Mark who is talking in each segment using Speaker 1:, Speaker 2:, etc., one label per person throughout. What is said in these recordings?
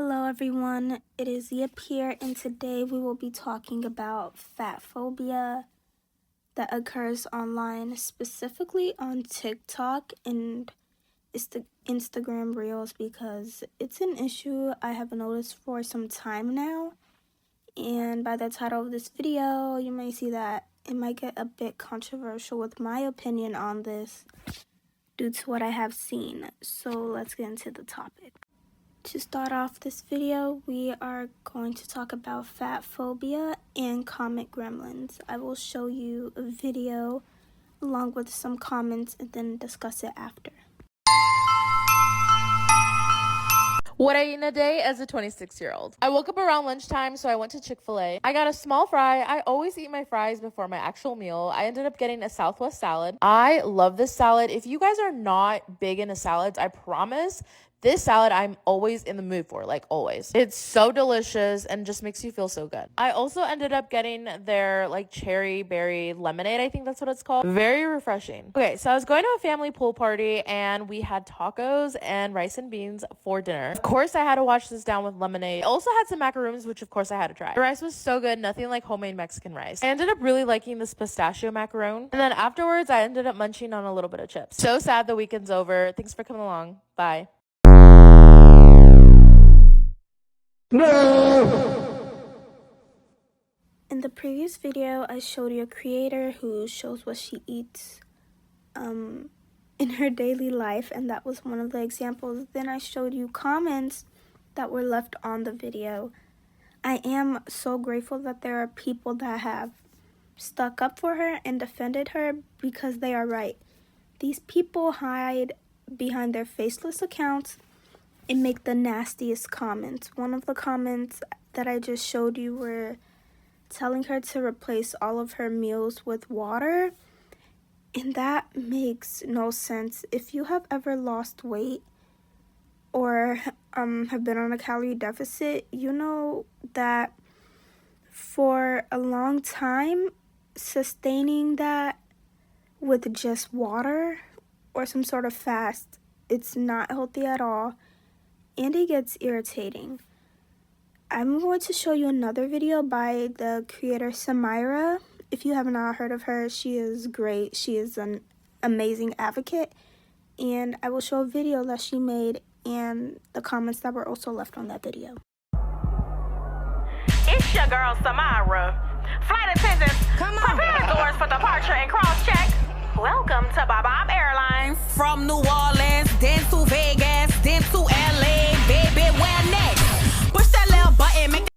Speaker 1: Hello everyone, it is Yip here, and today we will be talking about fatphobia that occurs online, specifically on TikTok and Instagram Reels, because it's an issue I have noticed for some time now. And by the title of this video, you may see that it might get a bit controversial with my opinion on this due to what I have seen. So let's get into the topic. To start off this video, we are going to talk about fatphobia and comic gremlins. I will show you a video along with some comments and then discuss it after.
Speaker 2: What I eat in a day as a 26-year-old. I woke up around lunchtime, so I went to Chick-fil-A. I got a small fry. I always eat my fries before my actual meal. I ended up getting a Southwest salad. I love this salad. If you guys are not big into salads, I promise this salad I'm always in the mood for, like always. It's so delicious and just makes you feel so good. I also ended up getting their cherry berry lemonade, I think that's what it's called. Very refreshing. Okay, so I was going to a family pool party and we had tacos and rice and beans for dinner. Of course, I had to wash this down with lemonade. I also had some macaroons, which of course I had to try. The rice was so good, nothing like homemade Mexican rice. I ended up really liking this pistachio macaron. And then afterwards, I ended up munching on a little bit of chips. So sad the weekend's over. Thanks for coming along. Bye.
Speaker 1: No! In the previous video, I showed you a creator who shows what she eats in her daily life, and that was one of the examples. Then I showed you comments that were left on the video. I am so grateful that there are people that have stuck up for her and defended her because they are right. These people hide behind their faceless accounts and make the nastiest comments. One of the comments that I just showed you were telling her to replace all of her meals with water, and that makes no sense. If you have ever lost weight or have been on a calorie deficit, you know that for a long time, sustaining that with just water or some sort of fast, it's not healthy at all. And it gets irritating. I'm going to show you another video by the creator Samira. If you have not heard of her, she is great. She is an amazing advocate. And I will show a video that she made and the comments that were also left on that video.
Speaker 3: It's your girl Samira. Flight attendants, prepare doors for departure and cross-check. Welcome to Bob Airlines.
Speaker 4: From New Orleans, then to Vegas, then to LA, baby, where next? Push that little button, make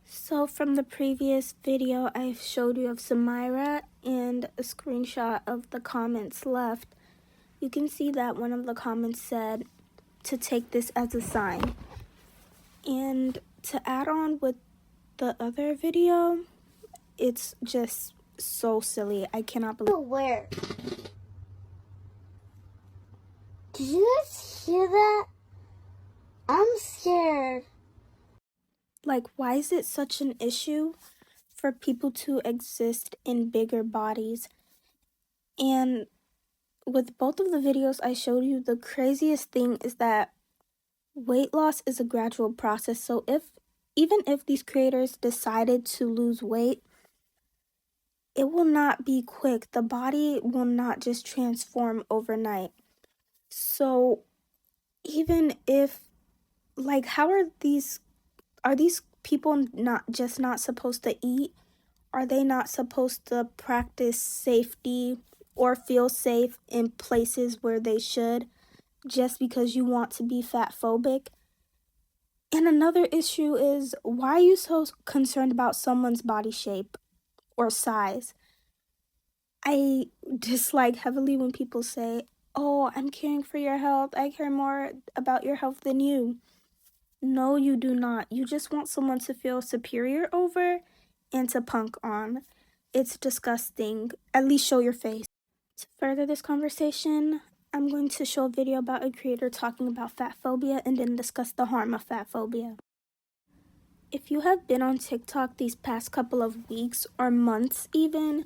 Speaker 1: So from the previous video, I showed you of Samira and a screenshot of the comments left. You can see that one of the comments said to take this as a sign. And to add on with the other video, it's just so silly. I cannot believe.
Speaker 5: Where? Did you guys hear that? I'm scared.
Speaker 1: Like, why is it such an issue for people to exist in bigger bodies? And with both of the videos I showed you, the craziest thing is that weight loss is a gradual process. So even if these creators decided to lose weight, it will not be quick. The body will not just transform overnight. So even if, how are these people not supposed to eat? Are they not supposed to practice safety or feel safe in places where they should just because you want to be fatphobic? And another issue is, why are you so concerned about someone's body shape or size? I dislike heavily when people say, oh, I'm caring for your health. I care more about your health than you. No, you do not. You just want someone to feel superior over and to punk on. It's disgusting. At least show your face. To further this conversation, I'm going to show a video about a creator talking about fatphobia and then discuss the harm of fatphobia. If you have been on TikTok these past couple of weeks or months even,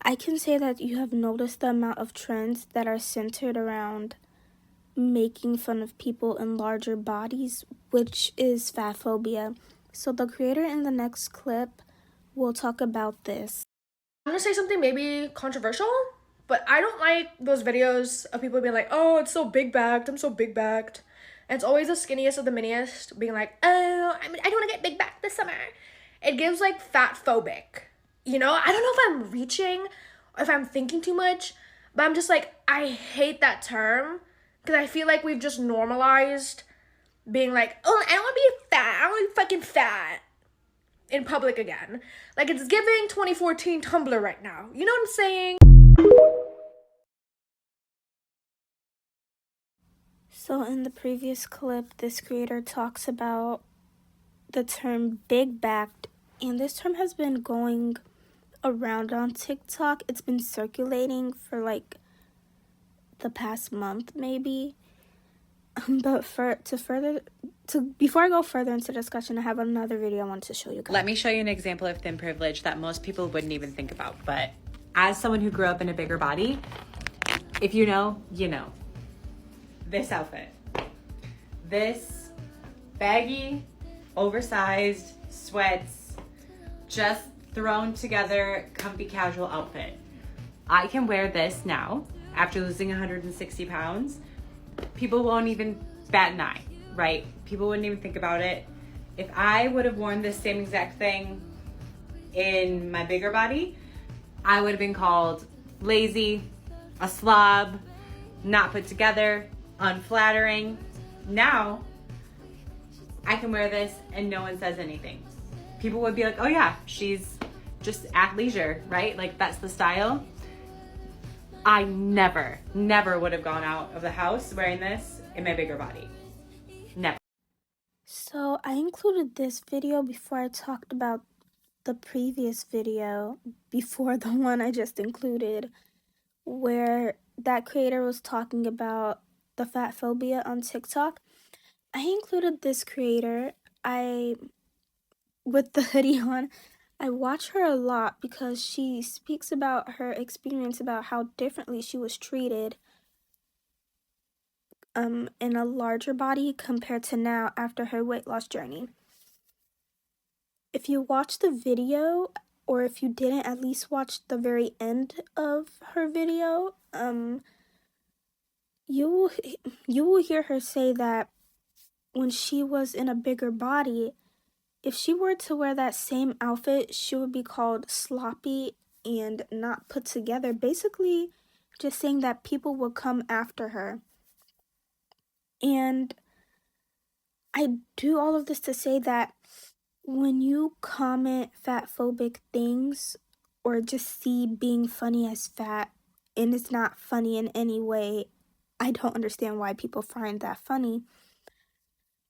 Speaker 1: I can say that you have noticed the amount of trends that are centered around making fun of people in larger bodies, which is fatphobia. So the creator in the next clip will talk about this.
Speaker 6: I'm gonna say something maybe controversial, but I don't like those videos of people being like, oh, it's so big backed, I'm so big backed. And it's always the skinniest of the miniest being like, oh, I don't want to get big back this summer. It gives like fatphobic. You know, I don't know if I'm reaching or if I'm thinking too much, but I'm just like, I hate that term because I feel like we've just normalized being like, oh, I don't want to be fat. I don't want to be fucking fat in public again. Like, it's giving 2014 Tumblr right now. You know what I'm saying?
Speaker 1: So in the previous clip, this creator talks about the term big backed, and this term has been going around on TikTok. It's been circulating for like the past month maybe. But before I go further into discussion, I have another video I want to show you guys.
Speaker 7: Let me show you an example of thin privilege that most people wouldn't even think about. But as someone who grew up in a bigger body, if you know, you know. This outfit. This baggy, oversized sweats, just thrown together, comfy casual outfit. I can wear this now after losing 160 pounds. People won't even bat an eye, right? People wouldn't even think about it. If I would have worn this same exact thing in my bigger body, I would have been called lazy, a slob, not put together, unflattering. Now, I can wear this and no one says anything. People would be like, oh yeah, she's just athleisure, right? Like, that's the style. I never would have gone out of the house wearing this in my bigger body. Never.
Speaker 1: So I included this video before I talked about the previous video, before the one I just included, where that creator was talking about the fatphobia on TikTok. I included this creator. With the hoodie on, I watch her a lot because she speaks about her experience about how differently she was treated in a larger body compared to now after her weight loss journey. If you watch the video, or if you didn't, at least watch the very end of her video, you will hear her say that when she was in a bigger body, if she were to wear that same outfit, she would be called sloppy and not put together. Basically, just saying that people would come after her. And I do all of this to say that when you comment fatphobic things or just see being funny as fat and it's not funny in any way, I don't understand why people find that funny.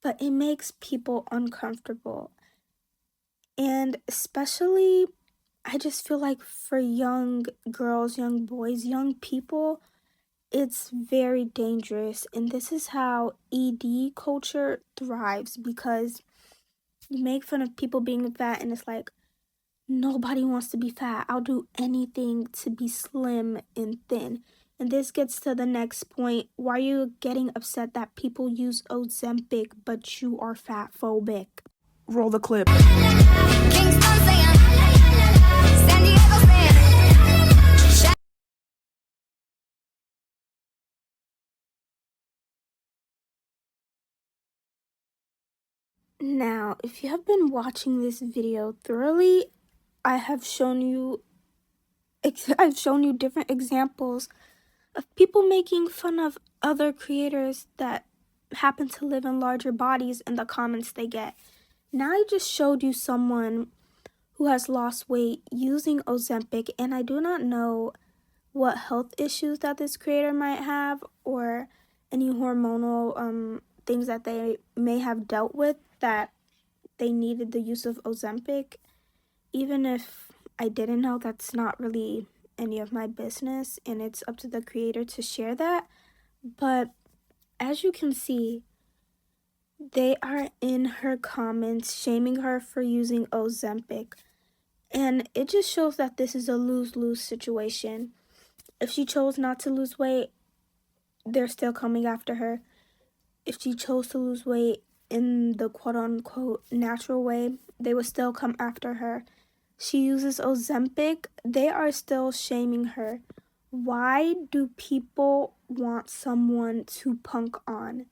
Speaker 1: But it makes people uncomfortable. And especially, I just feel like for young girls, young boys, young people, it's very dangerous. And this is how ED culture thrives, because you make fun of people being fat and it's like, nobody wants to be fat. I'll do anything to be slim and thin. And this gets to the next point. Why are you getting upset that people use Ozempic but you are fatphobic?
Speaker 6: Roll the clip.
Speaker 1: Now, if you have been watching this video thoroughly, I've shown you different examples of people making fun of other creators that happen to live in larger bodies and the comments they get. Now I just showed you someone who has lost weight using Ozempic, and I do not know what health issues that this creator might have or any hormonal things that they may have dealt with that they needed the use of Ozempic. Even if I didn't know, that's not really any of my business, and it's up to the creator to share that. But as you can see, they are in her comments shaming her for using Ozempic. And it just shows that this is a lose-lose situation. If she chose not to lose weight, they're still coming after her. If she chose to lose weight in the quote-unquote natural way, they would still come after her. She uses Ozempic, they are still shaming her. Why do people want someone to punk on?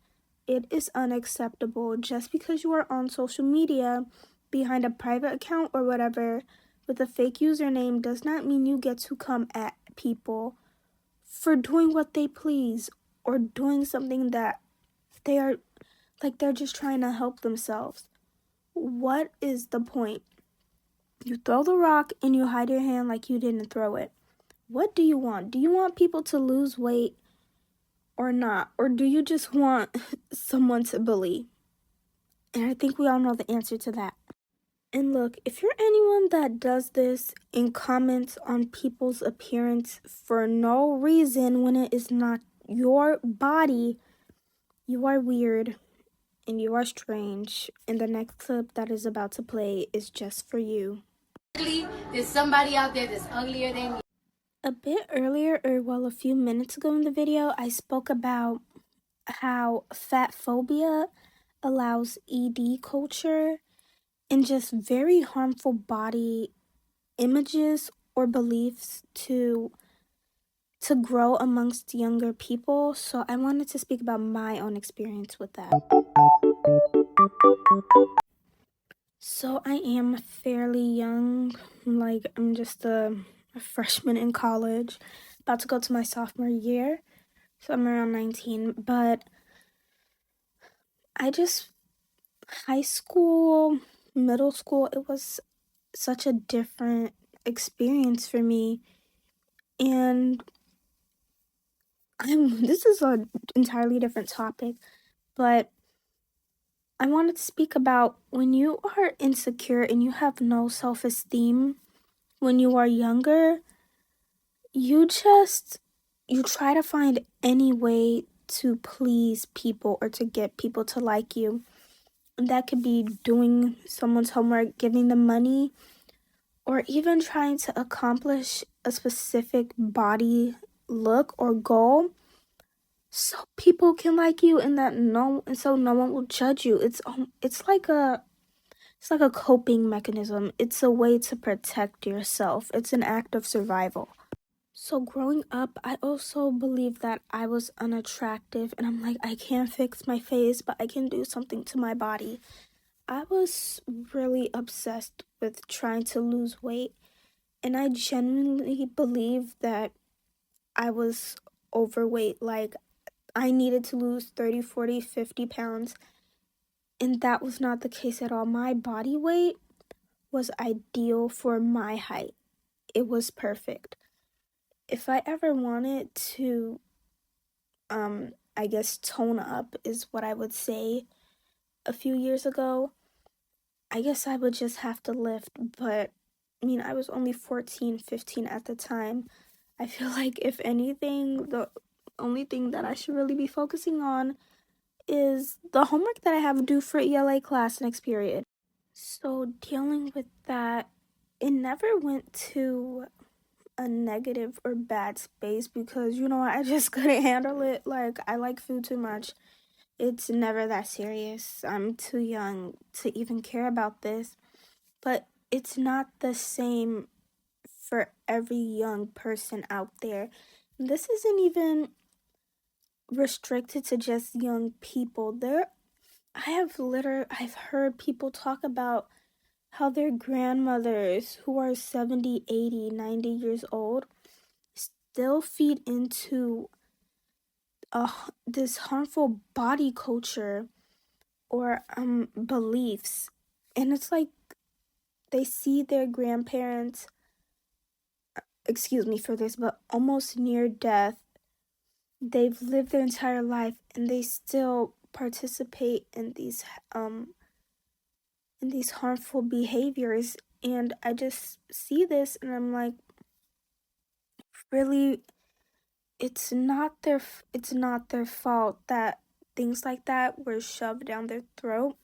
Speaker 1: It is unacceptable. Just because you are on social media behind a private account or whatever with a fake username does not mean you get to come at people for doing what they please or doing something that they are like they're just trying to help themselves. What is the point? You throw the rock and you hide your hand like you didn't throw it. What do you want? Do you want people to lose weight or not? Or do you just want someone to bully? And I think we all know the answer to that. And look, if you're anyone that does this and comments on people's appearance for no reason when it is not your body, you are weird and you are strange. And the next clip that is about to play is just for you.
Speaker 8: There's somebody out there that's uglier than you.
Speaker 1: A bit earlier, or well, a few minutes ago in the video, I spoke about how fatphobia allows ED culture and just very harmful body images or beliefs to grow amongst younger people. So I wanted to speak about my own experience with that. So I am fairly young, like I'm just a freshman in college, about to go to my sophomore year, so I'm around 19, but high school, middle school, it was such a different experience for me, and this is an entirely different topic, but I wanted to speak about when you are insecure and you have no self-esteem when you are younger, you try to find any way to please people or to get people to like you. That could be doing someone's homework, giving them money, or even trying to accomplish a specific body look or goal so people can like you and so no one will judge you. It's like a coping mechanism. It's a way to protect yourself. It's an act of survival. So growing up, I also believed that I was unattractive, and I'm like, I can't fix my face, but I can do something to my body. I was really obsessed with trying to lose weight, and I genuinely believed that I was overweight. Like, I needed to lose 30, 40, 50 pounds, and that was not the case at all. My body weight was ideal for my height. It was perfect. If I ever wanted to, I guess tone up is what I would say a few years ago, I guess I would just have to lift, but I mean, I was only 14, 15 at the time. I feel like if anything, the only thing that I should really be focusing on is the homework that I have due for ELA class next period. So dealing with that, it never went to a negative or bad space because, I just couldn't handle it. Like, I like food too much. It's never that serious. I'm too young to even care about this. But it's not the same for every young person out there. This isn't even restricted to just young people. I've heard people talk about how their grandmothers who are 70, 80, 90 years old still feed into this harmful body culture or beliefs. And it's like they see their grandparents, excuse me for this, but almost near death. They've lived their entire life and they still participate in these harmful behaviors, and I just see this and I'm like, really, it's not their fault that things like that were shoved down their throat,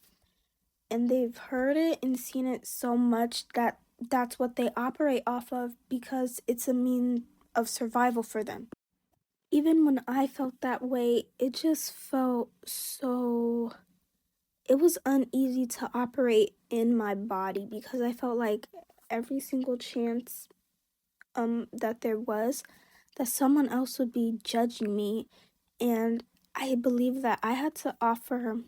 Speaker 1: and they've heard it and seen it so much that that's what they operate off of because it's a mean of survival for them. Even when I felt that way, it just felt so... It was uneasy to operate in my body because I felt like every single chance that there was, that someone else would be judging me, and I believe that I had to offer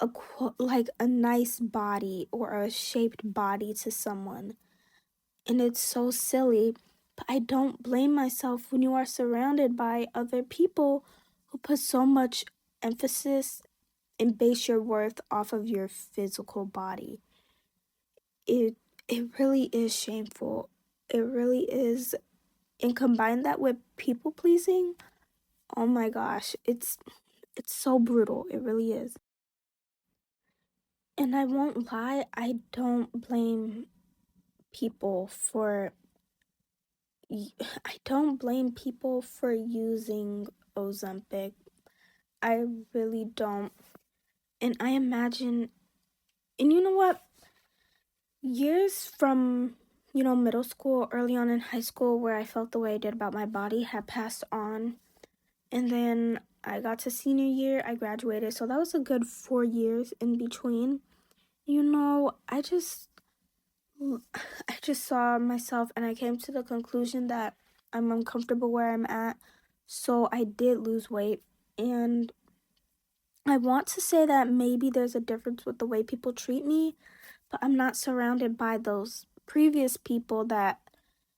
Speaker 1: a nice body or a shaped body to someone. And it's so silly, but I don't blame myself when you are surrounded by other people who put so much emphasis and base your worth off of your physical body. It really is shameful. It really is. And combine that with people pleasing, oh my gosh, it's so brutal. It really is. And I won't lie, I don't blame people for using Ozempic. I really don't. And I imagine, and you know what? Years from, middle school, early on in high school, where I felt the way I did about my body had passed on. And then I got to senior year, I graduated. So that was a good 4 years in between. I just saw myself and I came to the conclusion that I'm uncomfortable where I'm at. So I did lose weight. And I want to say that maybe there's a difference with the way people treat me, but I'm not surrounded by those previous people that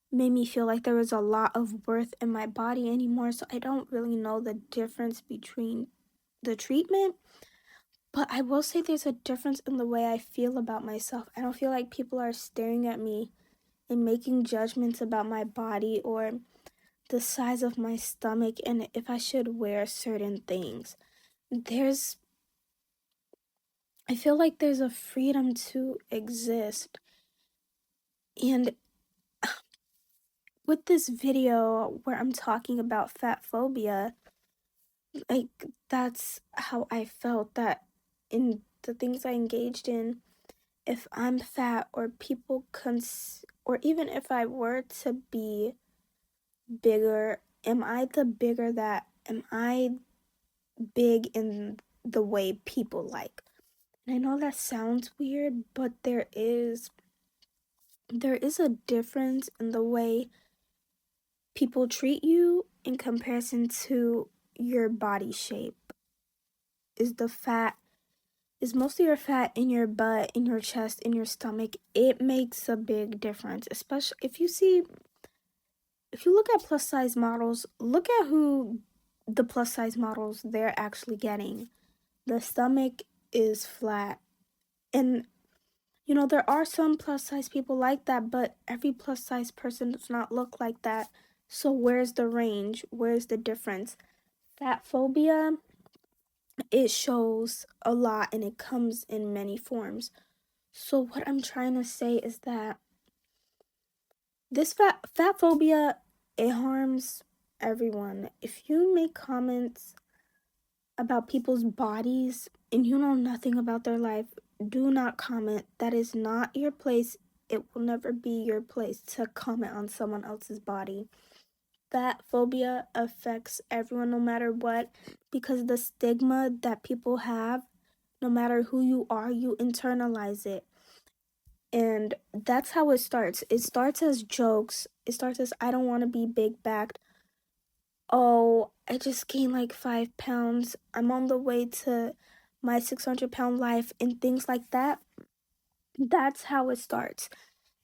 Speaker 1: made me feel like there was a lot of worth in my body anymore. So I don't really know the difference between the treatment. But I will say there's a difference in the way I feel about myself. I don't feel like people are staring at me and making judgments about my body or the size of my stomach and if I should wear certain things. I feel like there's a freedom to exist. And with this video where I'm talking about fatphobia, like, that's how I felt, that in the things I engaged in, if I'm fat or people or even if I were to be bigger, am I big in the way people like? And I know that sounds weird, but there is a difference in the way people treat you in comparison to your body shape. Is most of your fat in your butt, in your chest, in your stomach. It makes a big difference, especially if you look at plus size models, look at who the plus size models they're actually getting. The stomach is flat. And there are some plus size people like that, but every plus size person does not look like that. So where's the range? Where's the difference? Fat phobia, it shows a lot and it comes in many forms. So what I'm trying to say is that this fat phobia, it harms everyone. If you make comments about people's bodies and you know nothing about their life, do not comment. That is not your place. It will never be your place to comment on someone else's body. Fat phobia affects everyone no matter what, because the stigma that people have, no matter who you are, you internalize it. And that's how it starts. It starts as jokes. It starts as, I don't want to be big backed. Oh, I just gained like 5 pounds. I'm on the way to my 600-pound life and things like that. That's how it starts.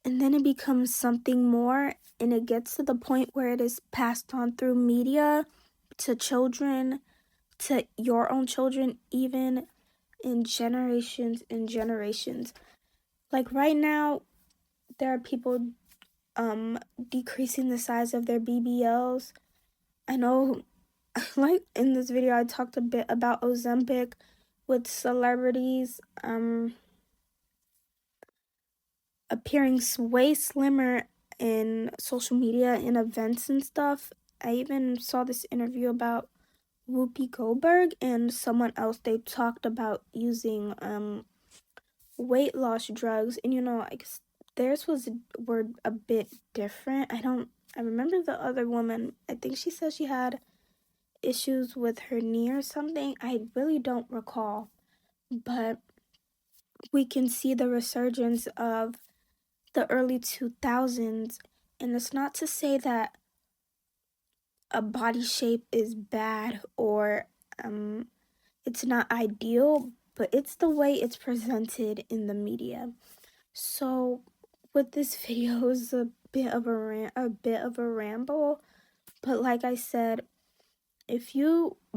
Speaker 1: And then it becomes something more, and it gets to the point where it is passed on through media to children, to your own children, even in generations and generations. Like right now, there are people decreasing the size of their BBLs. I know, like in this video, I talked a bit about Ozempic with celebrities appearing way slimmer in social media and events and stuff. I even saw this interview about Whoopi Goldberg and someone else. They talked about using weight loss drugs, and like theirs were a bit different. I remember the other woman, I think she said she had issues with her knee or something. I really don't recall, but we can see the resurgence of the early 2000s, and it's not to say that a body shape is bad or it's not ideal, but it's the way it's presented in the media. So with this video is a bit of a ramble, but like I said,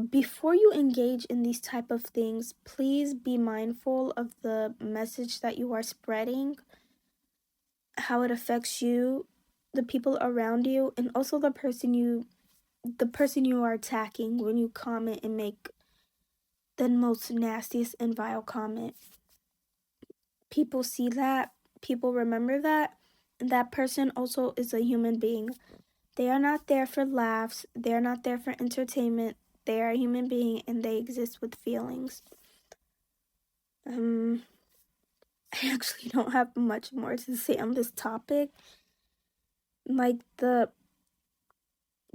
Speaker 1: before you engage in these type of things, please be mindful of the message that you are spreading, how it affects you, the people around you, and also the person you are attacking when you comment and make the most nastiest and vile comment. People see that, people remember that, and that person also is a human being. They are not there for laughs, they are not there for entertainment, they are a human being and they exist with feelings. I actually don't have much more to say on this topic. Like the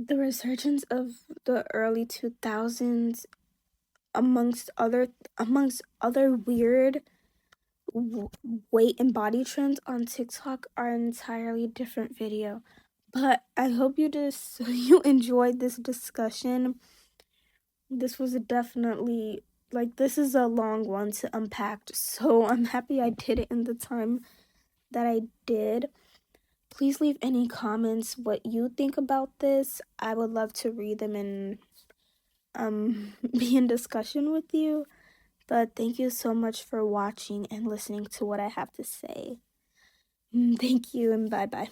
Speaker 1: resurgence of the early 2000s amongst other weird weight and body trends on TikTok are an entirely different video. But I hope you enjoyed this discussion. This was definitely, this is a long one to unpack, so I'm happy I did it in the time that I did. Please leave any comments what you think about this. I would love to read them and be in discussion with you. But thank you so much for watching and listening to what I have to say. Thank you and bye-bye.